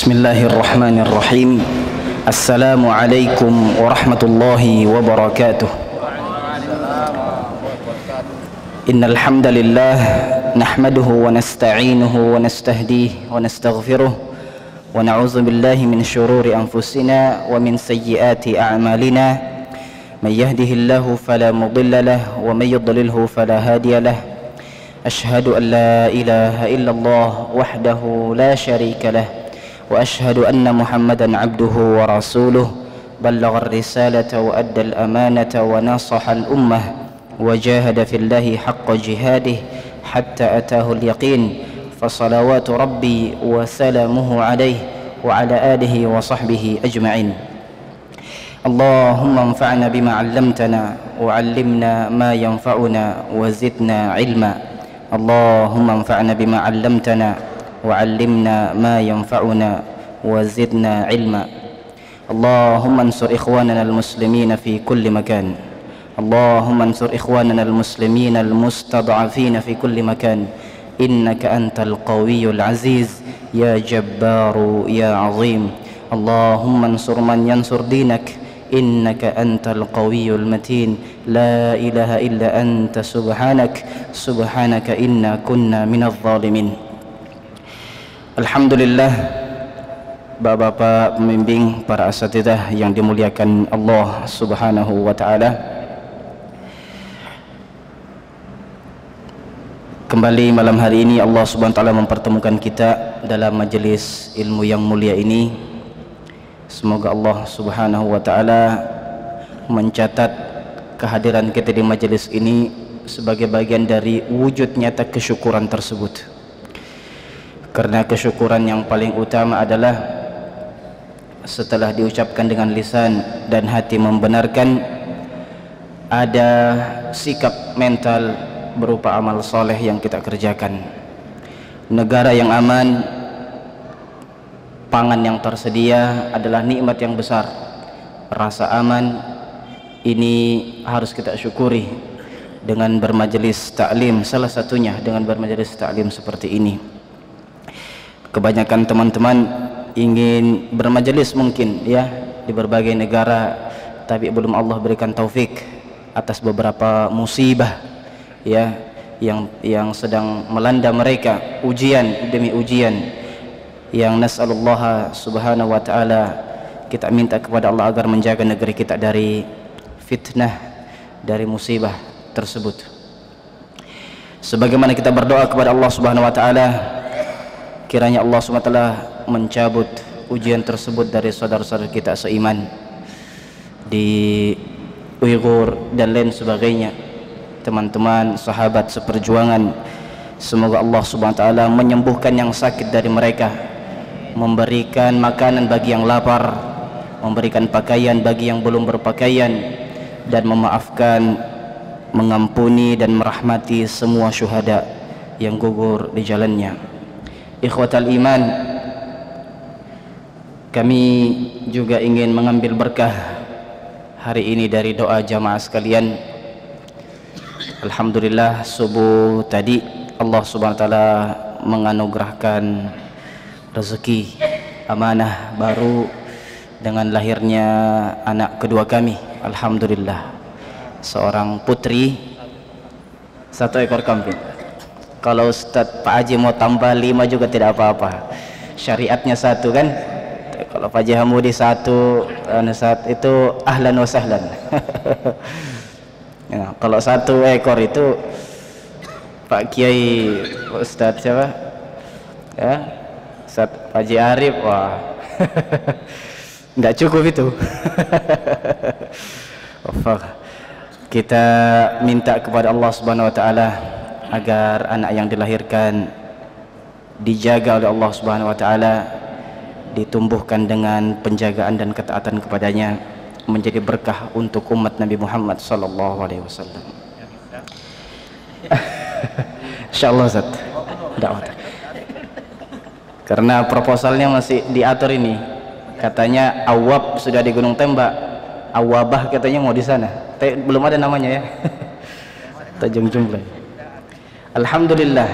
Bismillahirrahmanirrahim. Assalamualaikum warahmatullahi wabarakatuh. Innal hamdalillah nahmaduhu wa nasta'inuhu wa nastahdihi wa nastaghfiruh wa na'udzu billahi min shururi anfusina wa min sayyiati a'malina. May yahdihillahu fala mudilla lahu wa may yudlilhu fala hadiya lahu. Ashhadu an la ilaha illallah wahdahu la syarika lahu وأشهد أن محمدا عبده ورسوله بلغ الرسالة وأدى الأمانة ونصح الأمة وجاهد في الله حق جهاده حتى أتاه اليقين فصلوات ربي وسلامه عليه وعلى آله وصحبه أجمعين. اللهم انفعنا بما علمتنا وعلمنا ما ينفعنا وزدنا علما. اللهم انفعنا بما علمتنا وعلمنا ما ينفعنا وزدنا علما. اللهم انصر إخواننا المسلمين في كل مكان. اللهم انصر إخواننا المسلمين المستضعفين في كل مكان. إنك أنت القوي العزيز يا جبار يا عظيم. اللهم انصر من ينصر دينك. إنك أنت القوي المتين. لا إله إلا أنت سبحانك إنا كنا من الظالمين. Alhamdulillah, bapak-bapak pembimbing, para asatidzah yang dimuliakan Allah Subhanahu wa taala. Kembali malam hari ini Allah Subhanahu wa taala mempertemukan kita dalam majelis ilmu yang mulia ini. Semoga Allah Subhanahu wa taala mencatat kehadiran kita di majelis ini sebagai bagian dari wujud nyata kesyukuran tersebut. Karena kesyukuran yang paling utama adalah setelah diucapkan dengan lisan dan hati membenarkan, ada sikap mental berupa amal soleh yang kita kerjakan. Negara yang aman, pangan yang tersedia adalah nikmat yang besar. Rasa aman ini harus kita syukuri dengan bermajelis taklim, salah satunya dengan bermajelis taklim seperti ini. Kebanyakan teman-teman ingin bermajelis mungkin ya di berbagai negara, tapi belum Allah berikan taufik atas beberapa musibah ya yang sedang melanda mereka, ujian demi ujian, yang nas'alullah subhanahu wa ta'ala, kita minta kepada Allah agar menjaga negeri kita dari fitnah, dari musibah tersebut. Sebagaimana kita berdoa kepada Allah subhanahu wa ta'ala, kiranya Allah SWT mencabut ujian tersebut dari saudara-saudara kita seiman di Uighur dan lain sebagainya, teman-teman sahabat seperjuangan. Semoga Allah SWT menyembuhkan yang sakit dari mereka, memberikan makanan bagi yang lapar, memberikan pakaian bagi yang belum berpakaian, dan memaafkan, mengampuni dan merahmati semua syuhada yang gugur di jalannya. Ikhwatal iman, kami juga ingin mengambil berkah hari ini dari doa jamaah sekalian. Alhamdulillah, subuh tadi Allah subhanahu wa ta'ala menganugerahkan rezeki amanah baru dengan lahirnya anak kedua kami. Alhamdulillah, seorang putri, 1 ekor kambing. Kalau Ustadz Pak Haji mau tambah 5 juga tidak apa-apa, syariatnya 1 kan. Kalau Pak Haji Hamudi 1 itu ahlan wa sahlan. Ya, kalau 1 ekor itu Pak Kiai Ustadz siapa ya, Ustadz Pak Haji Arif, wah nggak cukup itu. Kita minta kepada Allah Subhanahu wa ta'ala agar anak yang dilahirkan dijaga oleh Allah Subhanahu wa ta'ala, ditumbuhkan dengan penjagaan dan ketaatan kepadanya, menjadi berkah untuk umat Nabi Muhammad sallallahu alaihi wasallam. Insyaallah Ustaz. Karena proposalnya masih diatur ini. Katanya Awab sudah di Gunung Tembak, Awabah katanya mau di sana. Tapi belum ada namanya ya. Tanjung Jumlah. Alhamdulillah,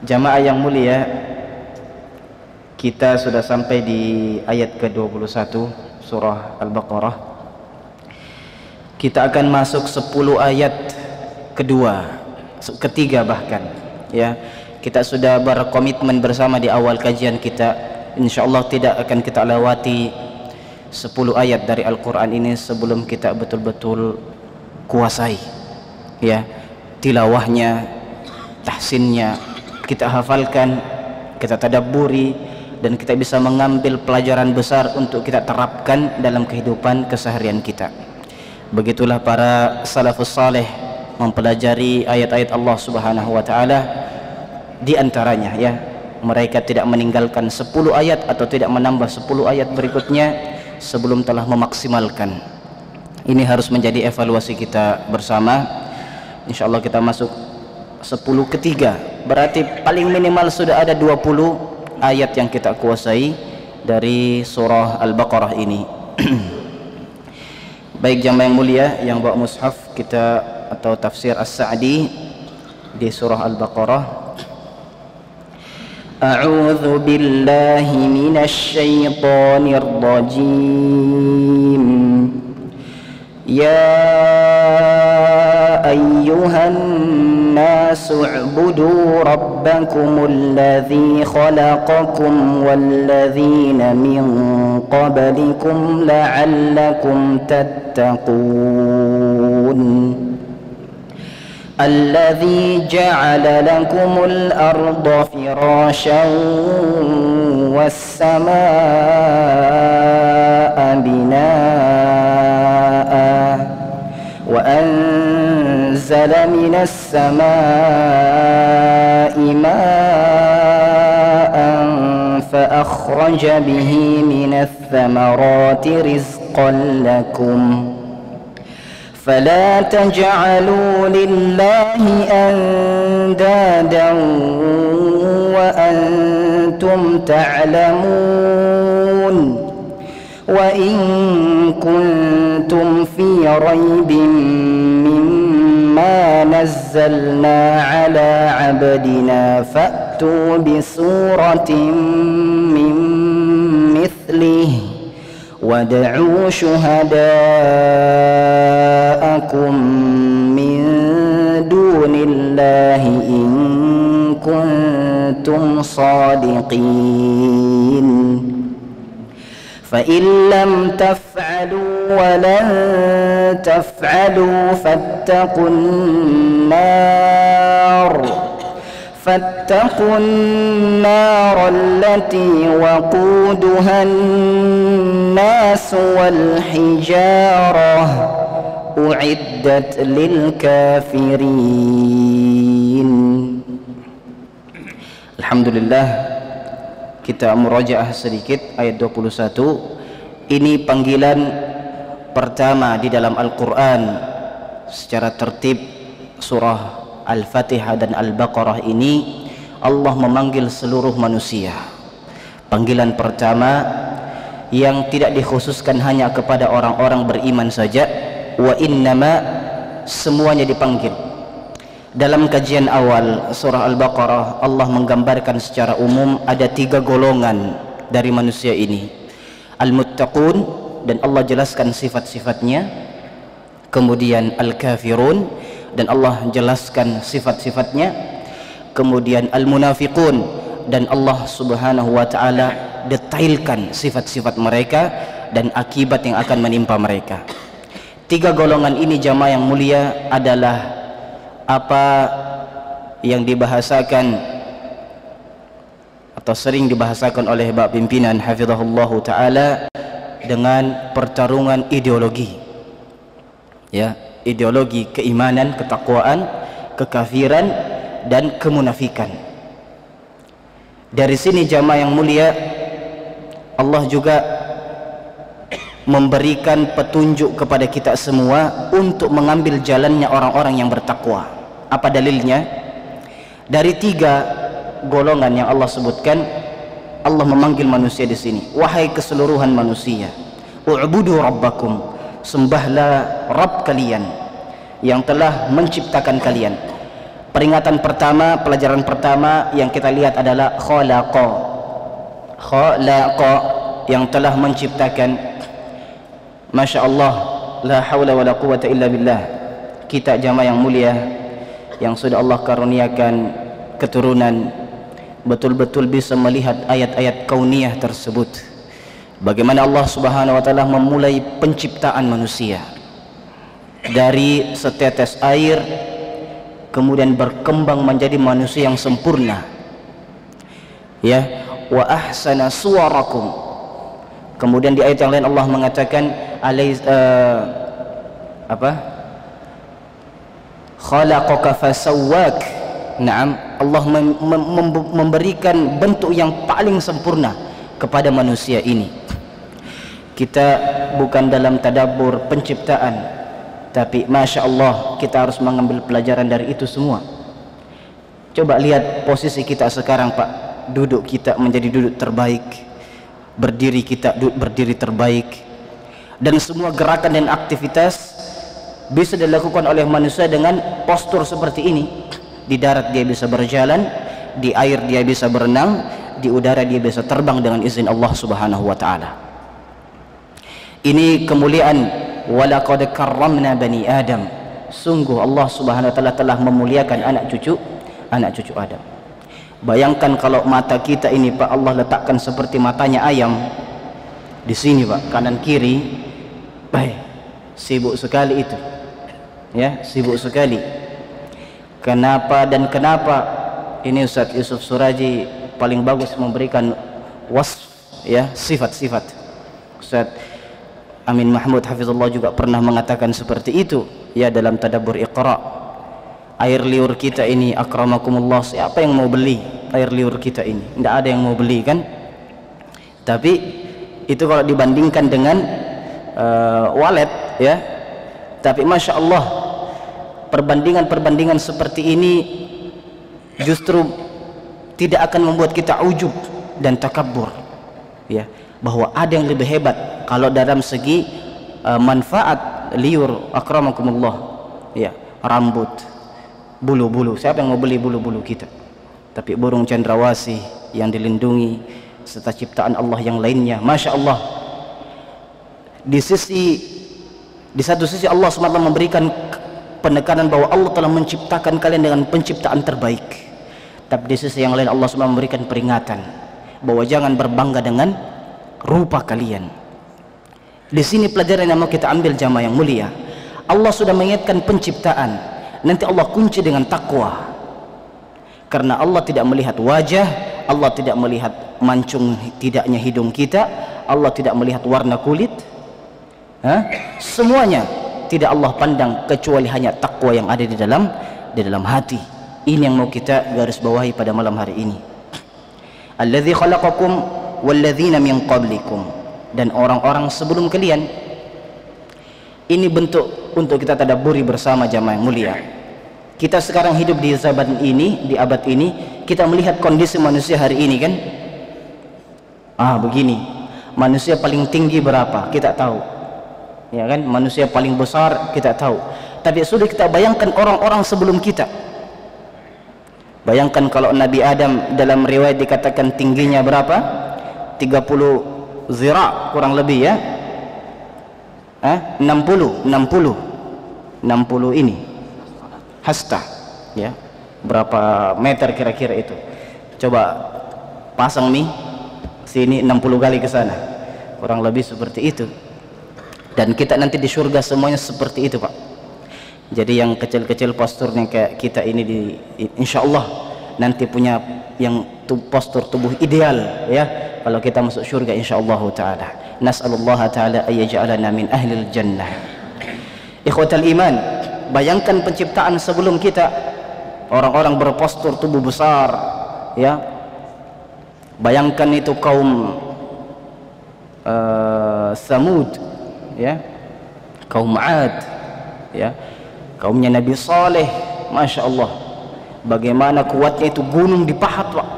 jamaah yang mulia, Kita sudah sampai di ayat ke-21 surah Al-Baqarah. Kita akan masuk 10 ayat ketiga bahkan, ya. Kita sudah berkomitmen bersama di awal kajian kita, insyaallah tidak akan kita lewati 10 ayat dari Al-Qur'an ini sebelum kita betul-betul kuasai, ya, tilawahnya, tahsinnya, kita hafalkan, kita tadabburi, dan kita bisa mengambil pelajaran besar untuk kita terapkan dalam kehidupan keseharian kita. Begitulah para salafus saleh mempelajari ayat-ayat Allah Subhanahu wa taala. Di antaranya, ya, mereka tidak meninggalkan 10 ayat atau tidak menambah 10 ayat berikutnya sebelum telah memaksimalkan. Ini harus menjadi evaluasi kita bersama. Insyaallah kita masuk 10 ketiga, berarti paling minimal sudah ada 20 ayat yang kita kuasai dari surah Al-Baqarah ini. Baik jamaah yang mulia yang bawa mushaf kita atau tafsir As-Sa'di di surah Al-Baqarah. A'udzu billahi minasy syaithanir rajim. Ya ayyuhan الناس اعبدوا ربكم الذي خلقكم والذين من قبلكم لعلكم تتقون الذي جعل لكم الأرض فراشا والسماء بناء وأنزل من السماء ماء فأخرج به من الثمرات رزقا لكم فلا تجعلوا لله أندادا وأنتم تعلمون وإن كنتم في ريب مما نزلنا على عبدنا فأتوا بسورة من مثله وادعوا شهداءكم من دون الله إن كنتم صادقين فإن لم تفعلوا ولن تفعلوا فاتقوا النار التي وقودها الناس والحجارة أعدت للكافرين. Alhamdulillah, kita murajaah sedikit ayat 21. Ini panggilan pertama di dalam Al-Quran secara tertib. Surah Al-Fatihah dan Al-Baqarah ini Allah memanggil seluruh manusia. Panggilan pertama yang tidak dikhususkan hanya kepada orang-orang beriman saja, wa innama, semuanya dipanggil. Dalam kajian awal surah Al-Baqarah, Allah menggambarkan secara umum ada 3 golongan dari manusia ini. Al-Muttaqun, dan Allah jelaskan sifat-sifatnya. Kemudian Al-Kafirun, dan Allah jelaskan sifat-sifatnya. Kemudian Al-Munafiqun, dan Allah Subhanahu wa ta'ala detailkan sifat-sifat mereka dan akibat yang akan menimpa mereka. 3 golongan ini jamaah yang mulia adalah apa yang dibahasakan atau sering dibahasakan oleh Bapak Pimpinan hafizahullah ta'ala dengan pertarungan ideologi, ya, ideologi keimanan, ketakwaan, kekafiran, dan kemunafikan. Dari sini jamaah yang mulia, Allah juga memberikan petunjuk kepada kita semua untuk mengambil jalannya orang-orang yang bertakwa. Apa dalilnya? Dari 3 golongan yang Allah sebutkan, Allah memanggil manusia di sini. Wahai keseluruhan manusia, u'budu rabbakum, sembahlah Rabb kalian yang telah menciptakan kalian. Peringatan pertama, pelajaran pertama yang kita lihat adalah khalaqa. khalaqa, yang telah menciptakan. Masya Allah, la hawla wa la quwata illa billah. Kita jamaah yang mulia yang sudah Allah karuniakan keturunan, betul-betul bisa melihat ayat-ayat kauniyah tersebut. Bagaimana Allah Subhanahu wa taala memulai penciptaan manusia dari setetes air, kemudian berkembang menjadi manusia yang sempurna. Ya, wa ahsana suwarakum. Kemudian di ayat yang lain Allah mengatakan khalaqaka fasawwak. Naam, Allah memberikan bentuk yang paling sempurna kepada manusia ini. Kita bukan dalam tadabbur penciptaan, tapi Masya Allah kita harus mengambil pelajaran dari itu semua. Coba lihat posisi kita sekarang Pak. Duduk kita menjadi duduk terbaik, berdiri kita duduk berdiri terbaik, dan semua gerakan dan aktivitas bisa dilakukan oleh manusia dengan postur seperti ini. Di darat dia bisa berjalan, di air dia bisa berenang, di udara dia bisa terbang dengan izin Allah Subhanahu wa taala. Ini kemuliaan walaqad karramna bani Adam. Sungguh Allah Subhanahu wa taala telah memuliakan anak cucu Adam. Bayangkan kalau mata kita ini Pak, Allah letakkan seperti matanya ayam di sini Pak, kanan kiri. Baik, sibuk sekali itu. Ya, sibuk sekali. Kenapa ini Ustaz Yusuf Suraji paling bagus memberikan wasf, ya, sifat-sifat. Ustaz Amin Mahmud hafizullah juga pernah mengatakan seperti itu, ya, dalam tadabbur Iqra. Air liur kita ini akramakumullah, siapa yang mau beli air liur kita ini? Tidak ada yang mau beli kan? Tapi itu kalau dibandingkan dengan walet, ya. Tapi Masya Allah, perbandingan seperti ini justru tidak akan membuat kita ujub dan takabur, ya, bahwa ada yang lebih hebat kalau dalam segi manfaat liur akramakumullah, ya, rambut, bulu-bulu. Siapa yang mau beli bulu-bulu kita? Tapi burung cendrawasih yang dilindungi serta ciptaan Allah yang lainnya, Masya Allah. Di satu sisi Allah SWT memberikan penekanan bahwa Allah telah menciptakan kalian dengan penciptaan terbaik, tapi di sisi yang lain Allah SWT memberikan peringatan bahwa jangan berbangga dengan rupa kalian. Di sini pelajaran yang mau kita ambil jamaah yang mulia. Allah sudah mengingatkan penciptaan, nanti Allah kunci dengan takwa, karena Allah tidak melihat wajah, Allah tidak melihat mancung tidaknya hidung kita, Allah tidak melihat warna kulit, semuanya tidak Allah pandang kecuali hanya takwa yang ada di dalam hati. Ini yang mau kita garis bawahi pada malam hari ini. Alladzi khalaqakum walladzina min qablikum, dan orang-orang sebelum kalian. Ini bentuk untuk kita tadabburi bersama jamaah yang mulia. Kita sekarang hidup di zaman ini, di abad ini, kita melihat kondisi manusia hari ini kan. Begini, manusia paling tinggi berapa kita tahu, ya kan? Manusia paling besar kita tahu. Tapi sudah kita bayangkan orang-orang sebelum kita. Bayangkan kalau Nabi Adam dalam riwayat dikatakan tingginya berapa? 30 zira kurang lebih, ya. 60 ini hasta, ya. Berapa meter kira-kira itu? Coba pasang nih sini 60 kali ke sana, kurang lebih seperti itu. Dan kita nanti di surga semuanya seperti itu Pak. Jadi yang kecil-kecil posturnya kayak kita ini insya Allah nanti punya yang postur tubuh ideal, ya, kalau kita masuk surga insya Allah ta'ala. Nas'alullah ta'ala ayyaj'alana min ahlil jannah. Ikhwatal iman, bayangkan penciptaan sebelum kita, orang-orang berpostur tubuh besar, ya. Bayangkan itu kaum Samud, ya, kaum Ad, ya, kaumnya Nabi Saleh. Masya Allah, bagaimana kuatnya itu gunung dipahat Pak.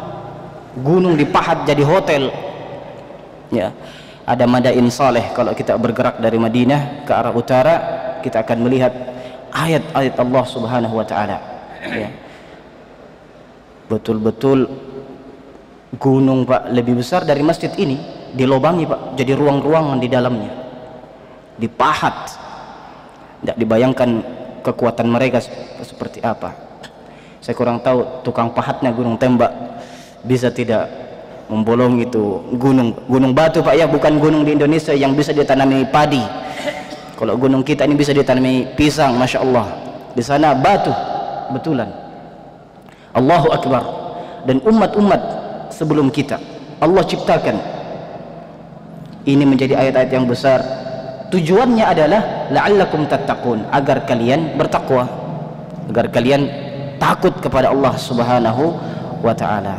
Gunung dipahat jadi hotel, ya. Ada Madain Saleh. Kalau kita bergerak dari Madinah ke arah utara, kita akan melihat ayat-ayat Allah Subhanahu wa ta'ala, ya. Betul-betul gunung Pak lebih besar dari masjid ini, dilobangi Pak, jadi ruang-ruangan di dalamnya, dipahat. Tidak dibayangkan kekuatan mereka seperti apa. Saya kurang tahu tukang pahatnya gunung tembak bisa tidak membolong itu gunung batu Pak ya, bukan gunung di Indonesia yang bisa ditanami padi. Kalau gunung kita ini bisa ditanami pisang, masya Allah. Di sana batu betulan. Allahu Akbar. Dan umat-umat sebelum kita Allah ciptakan. Ini menjadi ayat-ayat yang besar. Tujuannya adalah la'allakum tattaqun, agar kalian bertakwa, agar kalian takut kepada Allah Subhanahu wa ta'ala.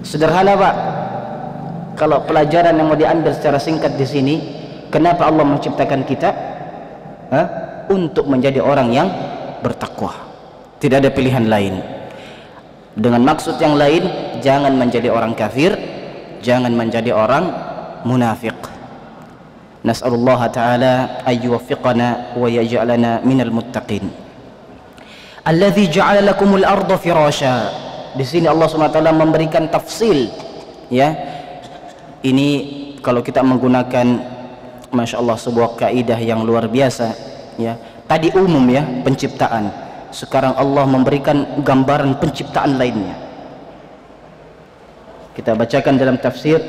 Sederhana Pak, kalau pelajaran yang mau diambil secara singkat di sini, kenapa Allah menciptakan kita? Untuk menjadi orang yang bertakwa. Tidak ada pilihan lain. Dengan maksud yang lain, jangan menjadi orang kafir, jangan menjadi orang munafik. Nas'alullah ta'ala ayyuwaffiqana wa yaj'alana minal muttaqin. Alladzi ja'ala lakumul arda firasha. Di sini Allah SWT memberikan tafsil, ya. Ini kalau kita menggunakan, masya Allah, sebuah kaidah yang luar biasa, ya. Tadi umum ya, penciptaan. Sekarang Allah memberikan gambaran penciptaan lainnya. Kita bacakan dalam tafsir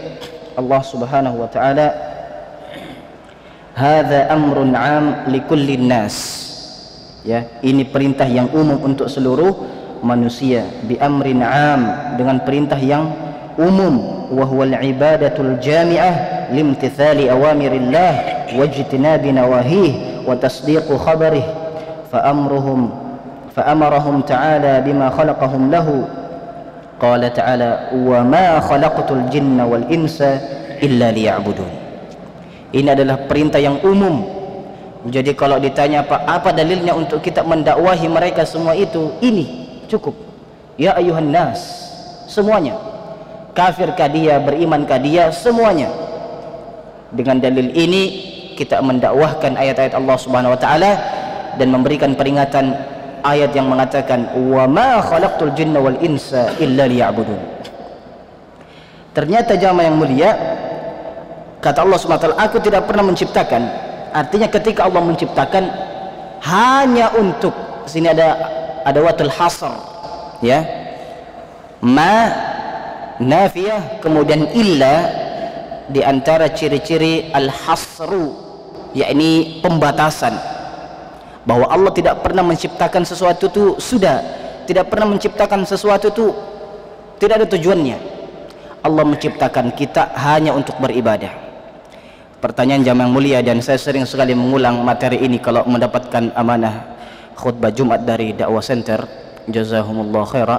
Allah Subhanahu wa ta'ala, hadza amrun 'am likullin nas. Ya, ini perintah yang umum untuk seluruh manusia. Bi amrin 'am, dengan perintah yang umum. Wa huwal ibadatul jami'ah limtithali awamirillah wajtinabi nawahih wa tasdiqu khabarih. Fa'amarahum ta'ala bima khalaqahum lahu. Qala ta'ala wa ma khalaqtul jinna wal insa illa liya'budun. Ini adalah perintah yang umum. Jadi kalau ditanya apa dalilnya untuk kita mendakwahi mereka semua itu, ini cukup. Ya ayuhan nas, semuanya. Kafir kah dia, beriman kah dia, semuanya. Dengan dalil ini kita mendakwahkan ayat-ayat Allah Subhanahu wa taala dan memberikan peringatan ayat yang mengatakan wa ma khalaqtul jinna wal insa illa liya'budun. Ternyata jamaah yang mulia, kata Allah SWT, aku tidak pernah menciptakan. Artinya ketika Allah menciptakan hanya untuk, sini ada watul hasr, ya, ma nafiyah, kemudian illa, di antara ciri-ciri al-hasru, yakni pembatasan, bahwa Allah tidak pernah menciptakan sesuatu itu sudah, tidak pernah menciptakan sesuatu itu tidak ada tujuannya. Allah menciptakan kita hanya untuk beribadah. Pertanyaan jamaah yang mulia, dan saya sering sekali mengulang materi ini kalau mendapatkan amanah khutbah Jumat dari Dakwah Center, jazahumullah khaira.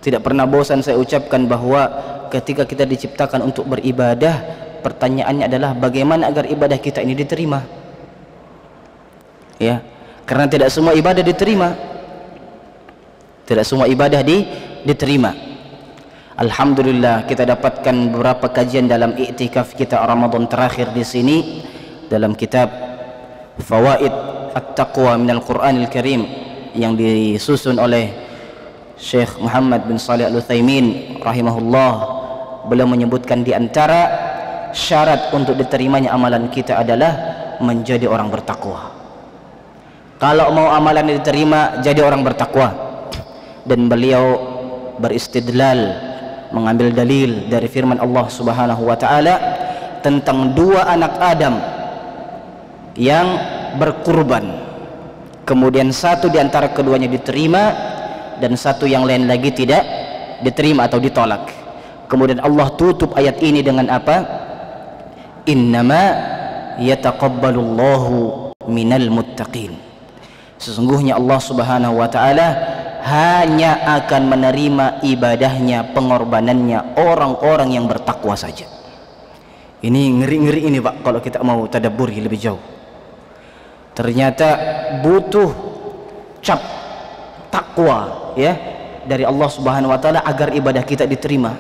Tidak pernah bosan saya ucapkan bahwa ketika kita diciptakan untuk beribadah, pertanyaannya adalah bagaimana agar ibadah kita ini diterima, ya, karena tidak semua ibadah diterima, tidak semua ibadah diterima. Alhamdulillah kita dapatkan beberapa kajian dalam i'tikaf kita Ramadan terakhir di sini dalam kitab Fawaid At-Taqwa minal Qur'anil Karim yang disusun oleh Syekh Muhammad bin Shalih Al-Utsaimin rahimahullah. Beliau menyebutkan di antara syarat untuk diterimanya amalan kita adalah menjadi orang bertakwa. Kalau mau amalan diterima, jadi orang bertakwa. Dan beliau beristidlal, mengambil dalil dari firman Allah Subhanahu wa ta'ala tentang dua anak Adam yang berkurban, kemudian satu di antara keduanya diterima dan satu yang lain lagi tidak diterima atau ditolak. Kemudian Allah tutup ayat ini dengan apa? Innama yataqabbalullahu minal muttaqin. Sesungguhnya Allah Subhanahu wa ta'ala hanya akan menerima ibadahnya, pengorbanannya orang-orang yang bertakwa saja. Ini ngeri-ngeri ini Pak, kalau kita mau tadabburi lebih jauh. Ternyata butuh cap takwa, ya, dari Allah Subhanahu wa ta'ala agar ibadah kita diterima.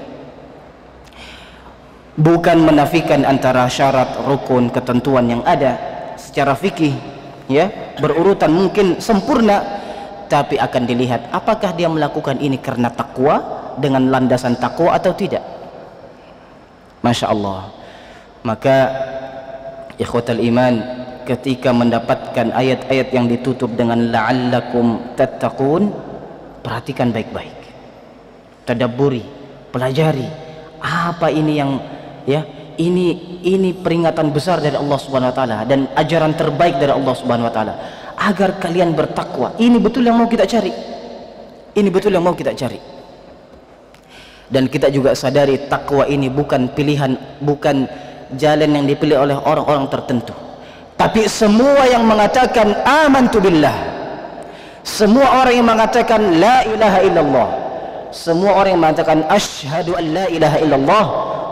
Bukan menafikan antara syarat, rukun, ketentuan yang ada secara fikih, ya, berurutan mungkin sempurna, tapi akan dilihat apakah dia melakukan ini karena takwa dengan landasan takwa atau tidak? Masya Allah. Maka ikhwatal iman, ketika mendapatkan ayat-ayat yang ditutup dengan la'allakum tattaqun, perhatikan baik-baik, tadabburi, pelajari apa ini yang ini peringatan besar dari Allah Subhanahu wa taala dan ajaran terbaik dari Allah Subhanahu wa taala agar kalian bertakwa. Ini betul yang mau kita cari. Ini betul yang mau kita cari. Dan kita juga sadari takwa ini bukan pilihan, bukan jalan yang dipilih oleh orang-orang tertentu. Tapi semua yang mengatakan amantu billah, semua orang yang mengatakan la ilaha illallah, semua orang yang mengatakan asyhadu an la ilaha illallah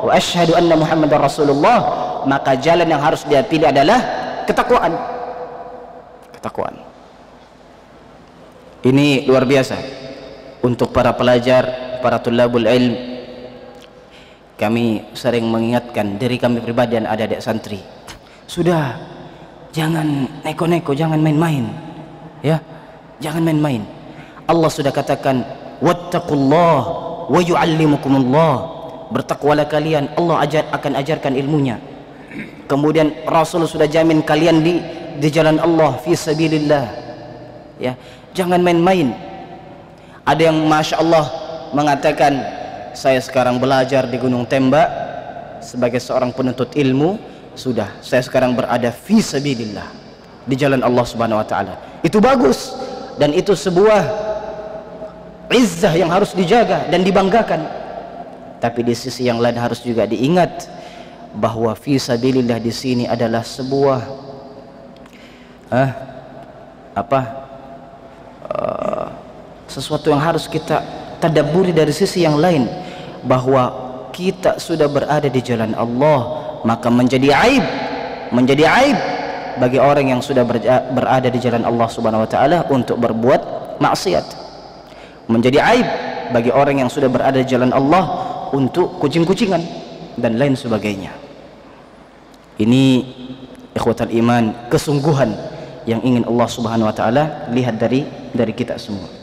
wa asyhadu anna muhammadar rasulullah, maka jalan yang harus dia pilih adalah ketakwaan. Ketakwaan. Ini luar biasa untuk para pelajar, para tulabul ilm. Kami sering mengingatkan diri kami pribadi dan adik-adik santri, sudah, jangan neko-neko, jangan main-main, ya, jangan main-main. Allah sudah katakan wattaqullah wa yu'allimukumullah, bertakwalah kalian, Allah akan ajarkan ilmunya. Kemudian Rasul sudah jamin kalian di jalan Allah fi sabilillah, ya, jangan main-main. Ada yang masya Allah mengatakan, saya sekarang belajar di Gunung Tembak sebagai seorang penuntut ilmu, sudah, saya sekarang berada fi sabilillah, di jalan Allah Subhanahu wa taala. Itu bagus dan itu sebuah izzah yang harus dijaga dan dibanggakan. Tapi di sisi yang lain harus juga diingat bahwa fi sabilillah di sini adalah sebuah sesuatu yang harus kita tadabburi dari sisi yang lain, bahwa kita sudah berada di jalan Allah, maka menjadi aib bagi orang yang sudah berada di jalan Allah Subhanahu wa taala untuk berbuat maksiat. Menjadi aib bagi orang yang sudah berada di jalan Allah untuk kucing-kucingan dan lain sebagainya. Ini ikhwatal iman, kesungguhan yang ingin Allah Subhanahu wa taala lihat dari kita semua.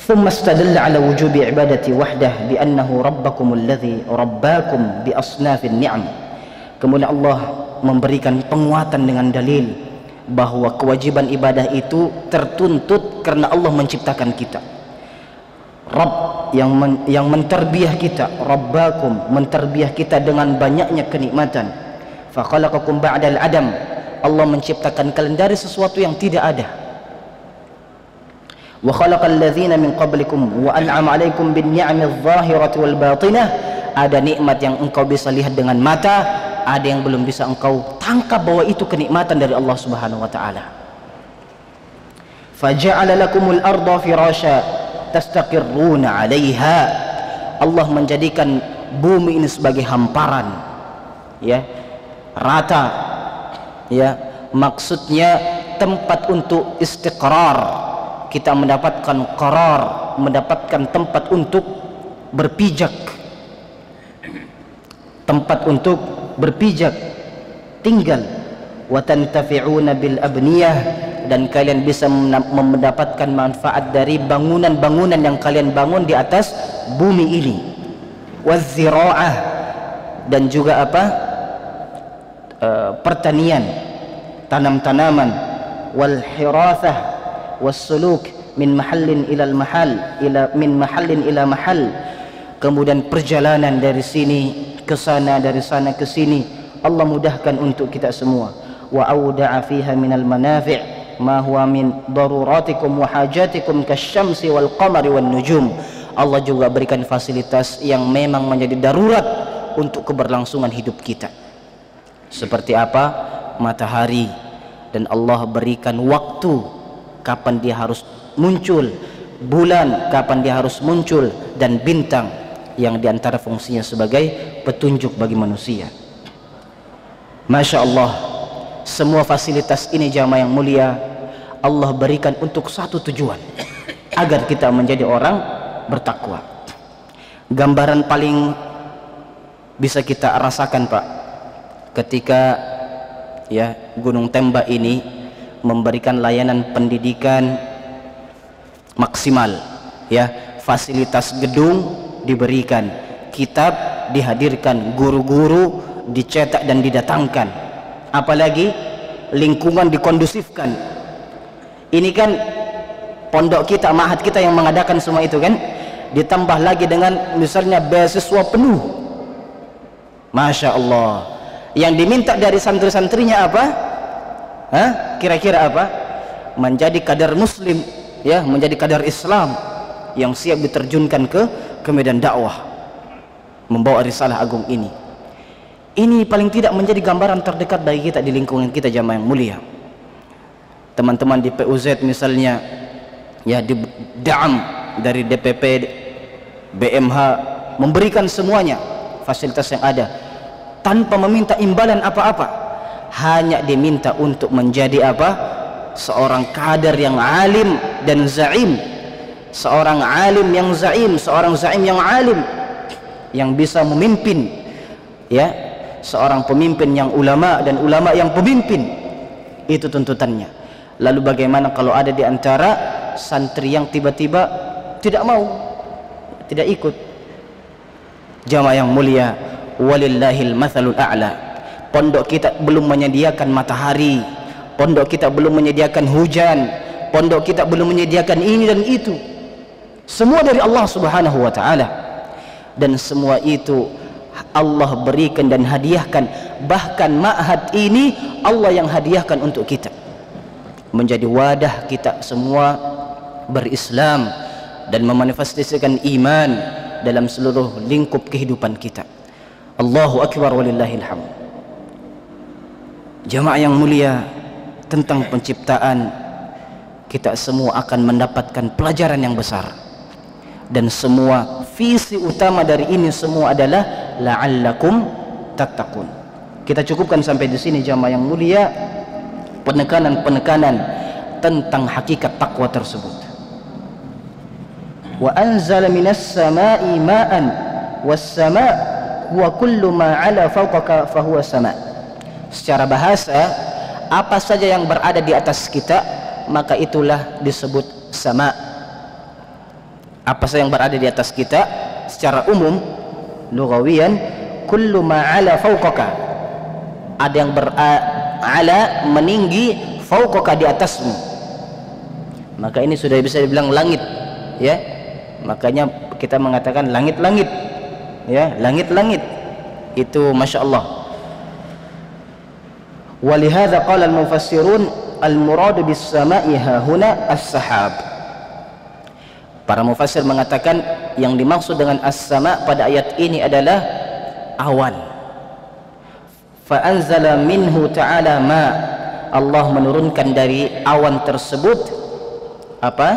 ثم استدل على وجوب عبادة وحده بأنه ربكم الذي رباكم بأصناف النعم. Kemudian Allah memberikan penguatan dengan dalil bahwa kewajiban ibadah itu tertuntut karena Allah menciptakan kita. Rabb yang menterbiah kita, Rabbakum, menterbiah kita dengan banyaknya kenikmatan. Fa khalaqakum ba'dal adam, Allah menciptakan kalian dari sesuatu yang tidak ada. Wa khalaqal ladzina min qablikum wa an'ama 'alaikum bin ni'amidh dhahirati wal batinah, ada nikmat yang engkau bisa lihat dengan mata, ada yang belum bisa engkau tangkap bahwa itu kenikmatan dari Allah Subhanahu wa taala. Faja'ala lakumul arda firasya tastaqirruna 'alaiha, Allah menjadikan bumi ini sebagai hamparan, ya, rata, ya, maksudnya tempat untuk istiqrar. Kita mendapatkan qarar, mendapatkan tempat untuk berpijak, tempat untuk berpijak, tinggal. Wa tantafi'una bil abniyah, dan kalian bisa mendapatkan manfaat dari bangunan-bangunan yang kalian bangun di atas bumi ini. Waz-zira'ah, dan juga pertanian, tanam-tanaman. Wal hirathah wassuluk min mahallin ilal mahal min mahallin ila mahal, kemudian perjalanan dari sini ke sana, dari sana ke sini, Allah mudahkan untuk kita semua. Wa auda'a fiha minal manafi' ma huwa min daruratikum wa hajatikum kasyamsi wal qamari wan nujum. Allah juga berikan fasilitas yang memang menjadi darurat untuk keberlangsungan hidup kita. Seperti apa? Matahari, dan Allah berikan waktu kapan dia harus muncul, bulan kapan dia harus muncul, dan bintang yang diantara fungsinya sebagai petunjuk bagi manusia. Masya Allah, semua fasilitas ini jamaah yang mulia Allah berikan untuk satu tujuan, agar kita menjadi orang bertakwa. Gambaran paling bisa kita rasakan, Pak, ketika Gunung Tembak ini memberikan layanan pendidikan maksimal, ya. Fasilitas gedung diberikan, kitab dihadirkan, guru-guru dicetak dan didatangkan, apalagi lingkungan dikondusifkan. Ini kan pondok kita, ma'had kita yang mengadakan semua itu kan, ditambah lagi dengan misalnya beasiswa penuh, Masya Allah. Yang diminta dari santri-santrinya apa? Kira-kira apa? Menjadi kadar muslim, ya, menjadi kadar Islam yang siap diterjunkan ke medan dakwah, membawa risalah agung ini. Ini paling tidak menjadi gambaran terdekat bagi kita di lingkungan kita, jamaah yang mulia. Teman-teman di PUZ misalnya, ya, di da'am dari DPP, BMH, memberikan semuanya fasilitas yang ada tanpa meminta imbalan apa-apa, hanya diminta untuk menjadi apa? Seorang kader yang alim dan zaim, seorang alim yang zaim, seorang zaim yang alim, yang bisa memimpin, ya, seorang pemimpin yang ulama dan ulama yang pemimpin. Itu tuntutannya. Lalu bagaimana kalau ada di antara santri yang tiba-tiba tidak mau, tidak ikut? Jamaah yang mulia, walillahil mathalul a'la. Pondok kita belum menyediakan matahari, pondok kita belum menyediakan hujan, pondok kita belum menyediakan ini dan itu. Semua dari Allah Subhanahu wa ta'ala, dan semua itu Allah berikan dan hadiahkan. Bahkan ma'had ini Allah yang hadiahkan untuk kita, menjadi wadah kita semua berislam dan memanifestasikan iman dalam seluruh lingkup kehidupan kita. Allahu akbar walillahil hamd. Jamaah yang mulia, tentang penciptaan kita semua akan mendapatkan pelajaran yang besar, dan semua visi utama dari ini semua adalah la'allakum tattaqun. Kita cukupkan sampai di sini, jamaah yang mulia, penekanan-penekanan tentang hakikat takwa tersebut. Wa anzala minas sama'i ma'an was sama' huwa kullu ma 'ala fawqaka fa huwa sama'. Secara bahasa, apa saja yang berada di atas kita maka itulah disebut sama'. Apa saja yang berada di atas kita secara umum lughawiyan, kullu ma 'ala fawqaka, ada yang ber'ala meninggi, fawqaka di atasmu, maka ini sudah bisa dibilang langit, ya. Makanya kita mengatakan langit-langit, ya, langit-langit itu Masya Allah. Walihada qala al-mufassirun al-muradu bis-sama'i hahuna as-sahab. Para mufassir mengatakan yang dimaksud dengan as-sama' pada ayat ini adalah awan. Fa anzala minhu ta'ala ma, Allah menurunkan dari awan tersebut apa?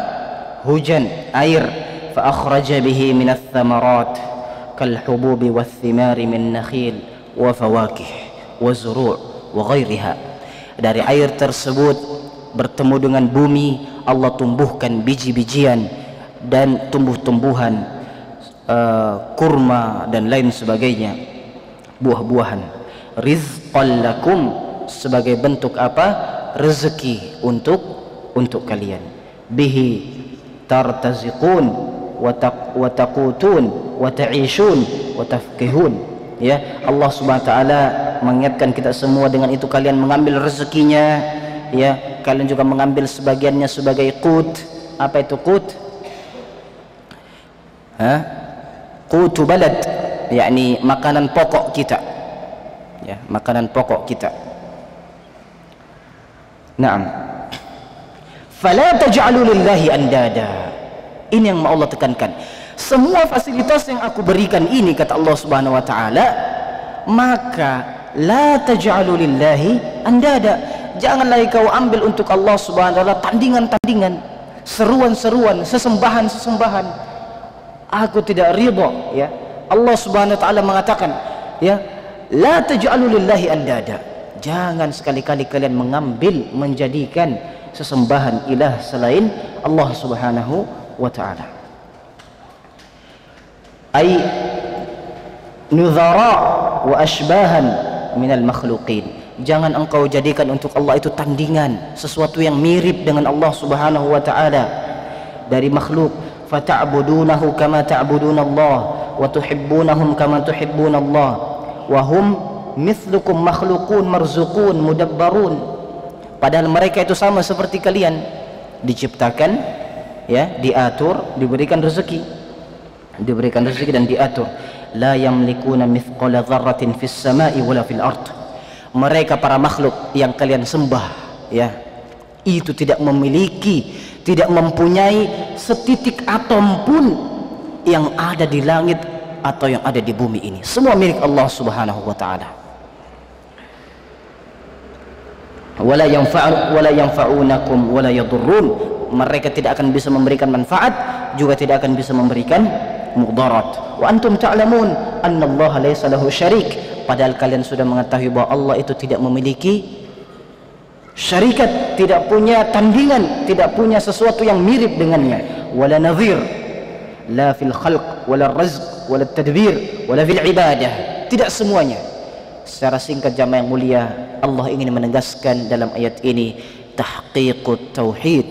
Hujan, air. Fa akhraja bihi minats thamarat kal hububi wath thimari min nakhil wa fawakih wa zuru' wa ghairiha. Dari air tersebut bertemu dengan bumi, Allah tumbuhkan biji-bijian dan tumbuh-tumbuhan, kurma dan lain sebagainya, buah-buahan. Rizqan lakum, sebagai bentuk apa? Rezeki untuk kalian. Bihi tartaziqun wa taqutun wa ta'ishun wa tafkihun. Ya, Allah Subhanahu wa taala mengingatkan kita semua dengan itu kalian mengambil rezekinya, ya, kalian juga mengambil sebagiannya sebagai qut. Apa itu qut? Qutu balad, yakni makanan pokok kita, ya, makanan pokok kita. Naam. Fala taj'alu lillahi andada. Ini yang mau Allah tekankan. Semua fasilitas yang aku berikan ini, kata Allah Subhanahu wa taala, maka la taj'alu lillahi andada. Janganlah kau ambil untuk Allah Subhanahu wa taala tandingan-tandingan, seruan-seruan, sesembahan-sesembahan. Aku tidak ridha, ya. Allah Subhanahu wa taala mengatakan, ya, la taj'alu lillahi andada. Jangan sekali-kali kalian mengambil, menjadikan sesembahan ilah selain Allah Subhanahu wa ta'ala. Ay nudhara wa ashbahan minal makhluqin. Jangan engkau jadikan untuk Allah itu tandingan, sesuatu yang mirip dengan Allah Subhanahu wa ta'ala. dari makhluk. Fata'budunahu kama ta'budunallah wa tuhibbunahum kama tuhibbunallah wa hum mithlukum makhluqun marzuqun mudabbarun. Padahal mereka itu sama seperti kalian, diciptakan, ya, diatur, diberikan rezeki dan diatur. La yamlikuna mithqala dzarratin fis sama'i wala fil ard. Mereka para makhluk yang kalian sembah, ya, itu tidak memiliki, tidak mempunyai setitik atom pun yang ada di langit atau yang ada di bumi ini. Semua milik Allah Subhanahu wa taala. Wala yanfa'unakum wala yadurrun. Mereka tidak akan bisa memberikan manfaat, juga tidak akan bisa memberikan mudarat. Wa antum ta'lamun annallaha laysa lahu syarik. Padahal kalian sudah mengetahui bahwa Allah itu tidak memiliki syarikat, tidak punya tandingan, tidak punya sesuatu yang mirip dengannya. Wala nadhir, la fil khalq wala rizq wala tadbir wala fil ibadah. Tidak semuanya. Secara singkat jamaah yang mulia, Allah ingin menegaskan dalam ayat ini tahqiqut tauhid,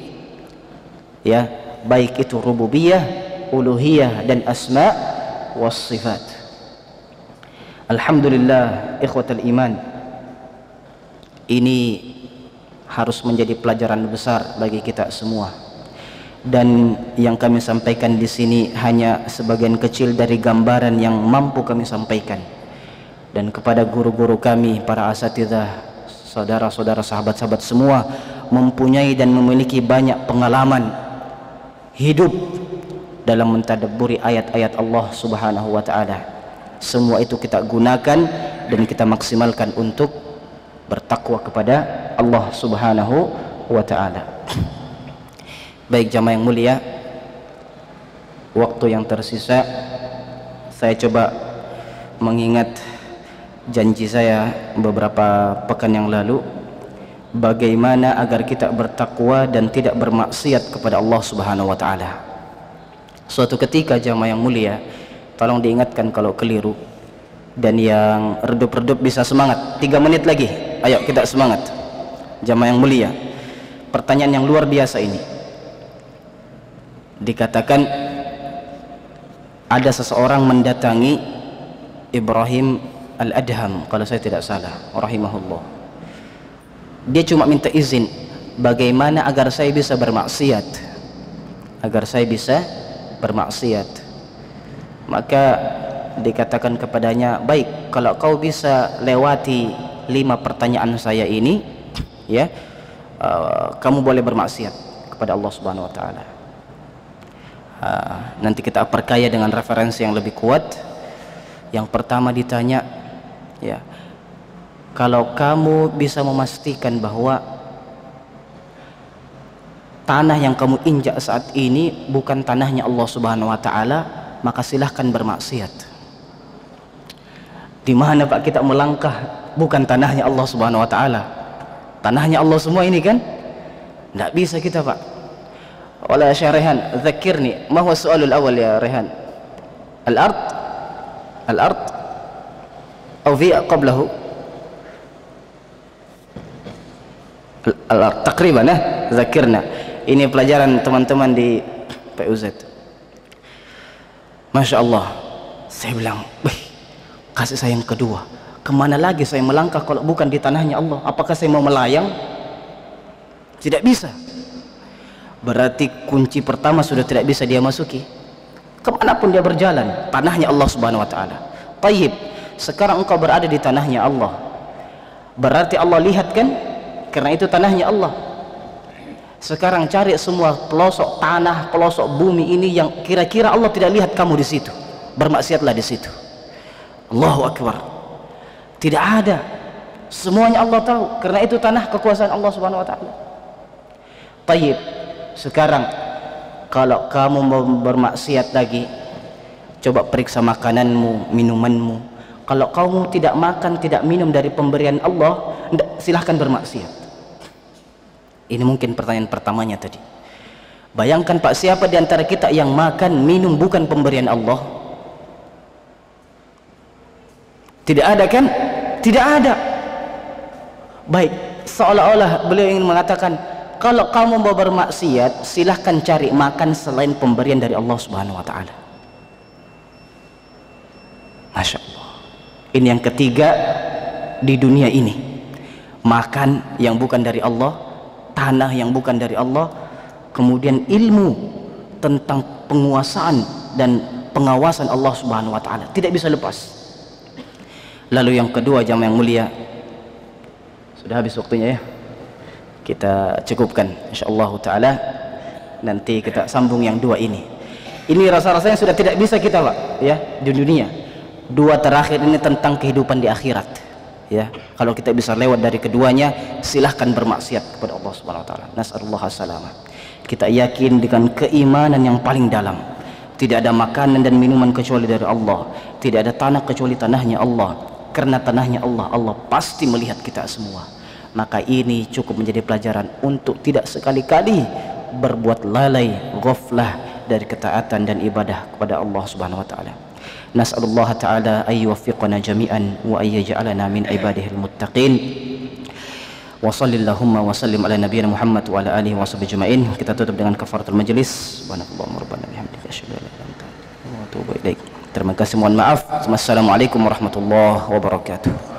ya, baik itu rububiyah, uluhiyah dan asma was sifat. Alhamdulillah ikhwatal iman, ini harus menjadi pelajaran besar bagi kita semua. Dan yang kami sampaikan di sini hanya sebagian kecil dari gambaran yang mampu kami sampaikan. Dan kepada guru-guru kami, para asatidzah, saudara-saudara, sahabat-sahabat semua, mempunyai dan memiliki banyak pengalaman hidup dalam mentadabburi ayat-ayat Allah Subhanahu wa taala. Semua itu kita gunakan dan kita maksimalkan untuk bertakwa kepada Allah Subhanahu wa taala. Baik jamaah yang mulia, waktu yang tersisa saya coba mengingat janji saya beberapa pekan yang lalu, bagaimana agar kita bertakwa dan tidak bermaksiat kepada Allah Subhanahu wa taala. Suatu ketika jamaah yang mulia, tolong diingatkan kalau keliru, dan yang redup-redup bisa semangat. 3 menit lagi, ayo kita semangat jamaah yang mulia. Pertanyaan yang luar biasa ini. Dikatakan ada seseorang mendatangi Ibrahim Al-Adham, kalau saya tidak salah, rahimahullah. Dia cuma minta izin, bagaimana agar saya bisa bermaksiat, Maka dikatakan kepadanya, baik, kalau kau bisa lewati 5 pertanyaan saya ini, ya, kamu boleh bermaksiat kepada Allah Subhanahu wa taala. Nanti kita perkaya dengan referensi yang lebih kuat. Yang pertama ditanya, ya, kalau kamu bisa memastikan bahwa tanah yang kamu injak saat ini bukan tanahnya Allah Subhanahu wa taala, maka silahkan bermaksiat. Di mana Pak kita melangkah bukan tanahnya Allah Subhanahu wa taala? Tanahnya Allah semua ini kan? Tidak bisa kita Pak. Wala ya Rehan, dzakirni, ma huwa soalul awal ya Rehan? Al-ard atau fi qablahu? Al-ard takriban, dzakirna. Ini pelajaran teman-teman di PUZ. Masya Allah, saya bilang, kasih saya yang kedua. Kemana lagi saya melangkah kalau bukan di tanahnya Allah? Apakah saya mau melayang? Tidak bisa. Berarti kunci pertama sudah tidak bisa dia masuki. Kemanapun dia berjalan, tanahnya Allah Subhanahu wa taala. Tayyib, sekarang engkau berada di tanahnya Allah, berarti Allah lihat kan? Karena itu tanahnya Allah. Sekarang cari semua pelosok tanah, pelosok bumi ini yang kira-kira Allah tidak lihat kamu di situ. Bermaksiatlah di situ. Allahu Akbar. Tidak ada. Semuanya Allah tahu. Karena itu tanah kekuasaan Allah Subhanahu wa taala. Tayyib. Sekarang kalau kamu mau bermaksiat lagi, coba periksa makananmu, minumanmu. Kalau kamu tidak makan, tidak minum dari pemberian Allah, silahkan bermaksiat. Ini mungkin pertanyaan pertamanya tadi. Bayangkan Pak, siapa di antara kita yang makan, minum bukan pemberian Allah? Tidak ada kan? Tidak ada. Baik, seolah-olah beliau ingin mengatakan, kalau kamu mau bermaksiat, silahkan cari makan selain pemberian dari Allah Subhanahu wa Ta'ala. Masya Allah. Ini yang ketiga di dunia ini, makan yang bukan dari Allah, tanah yang bukan dari Allah, kemudian ilmu tentang penguasaan dan pengawasan Allah Subhanahu wa Ta'ala, tidak bisa lepas. Lalu yang kedua, jamaah yang mulia, sudah habis waktunya ya, kita cukupkan insyaallah taala. Nanti kita sambung yang dua ini. Ini rasa-rasanya sudah tidak bisa kita Pak ya di dunia. Dua terakhir ini tentang kehidupan di akhirat ya. Kalau kita bisa lewat dari keduanya, silahkan bermaksiat kepada Allah Subhanahu wa Ta'ala. Nas'alullah salamah. Kita yakin dengan keimanan yang paling dalam, tidak ada makanan dan minuman kecuali dari Allah, tidak ada tanah kecuali tanahnya Allah. Karena tanahnya Allah, Allah pasti melihat kita semua. Maka ini cukup menjadi pelajaran untuk tidak sekali-kali berbuat lalai, ghaflah dari ketaatan dan ibadah kepada Allah Subhanahu wa Ta'ala. Nas'alullah ta'ala ay yuwaffiqana jami'an wa ay yaj'alana min ibadihil muttaqin. Wa sallallahumma wa sallim ala nabiyyina Muhammad wa ala alihi wa sahbihi ajma'in. Kita tutup dengan kafaratul majlis. Subhanallah rabbana bihamdika asyhadu an la ilaha illa anta astaghfiruka wa atubu ilaik. Terima kasih, mohon maaf. Wassalamualaikum warahmatullahi wabarakatuh.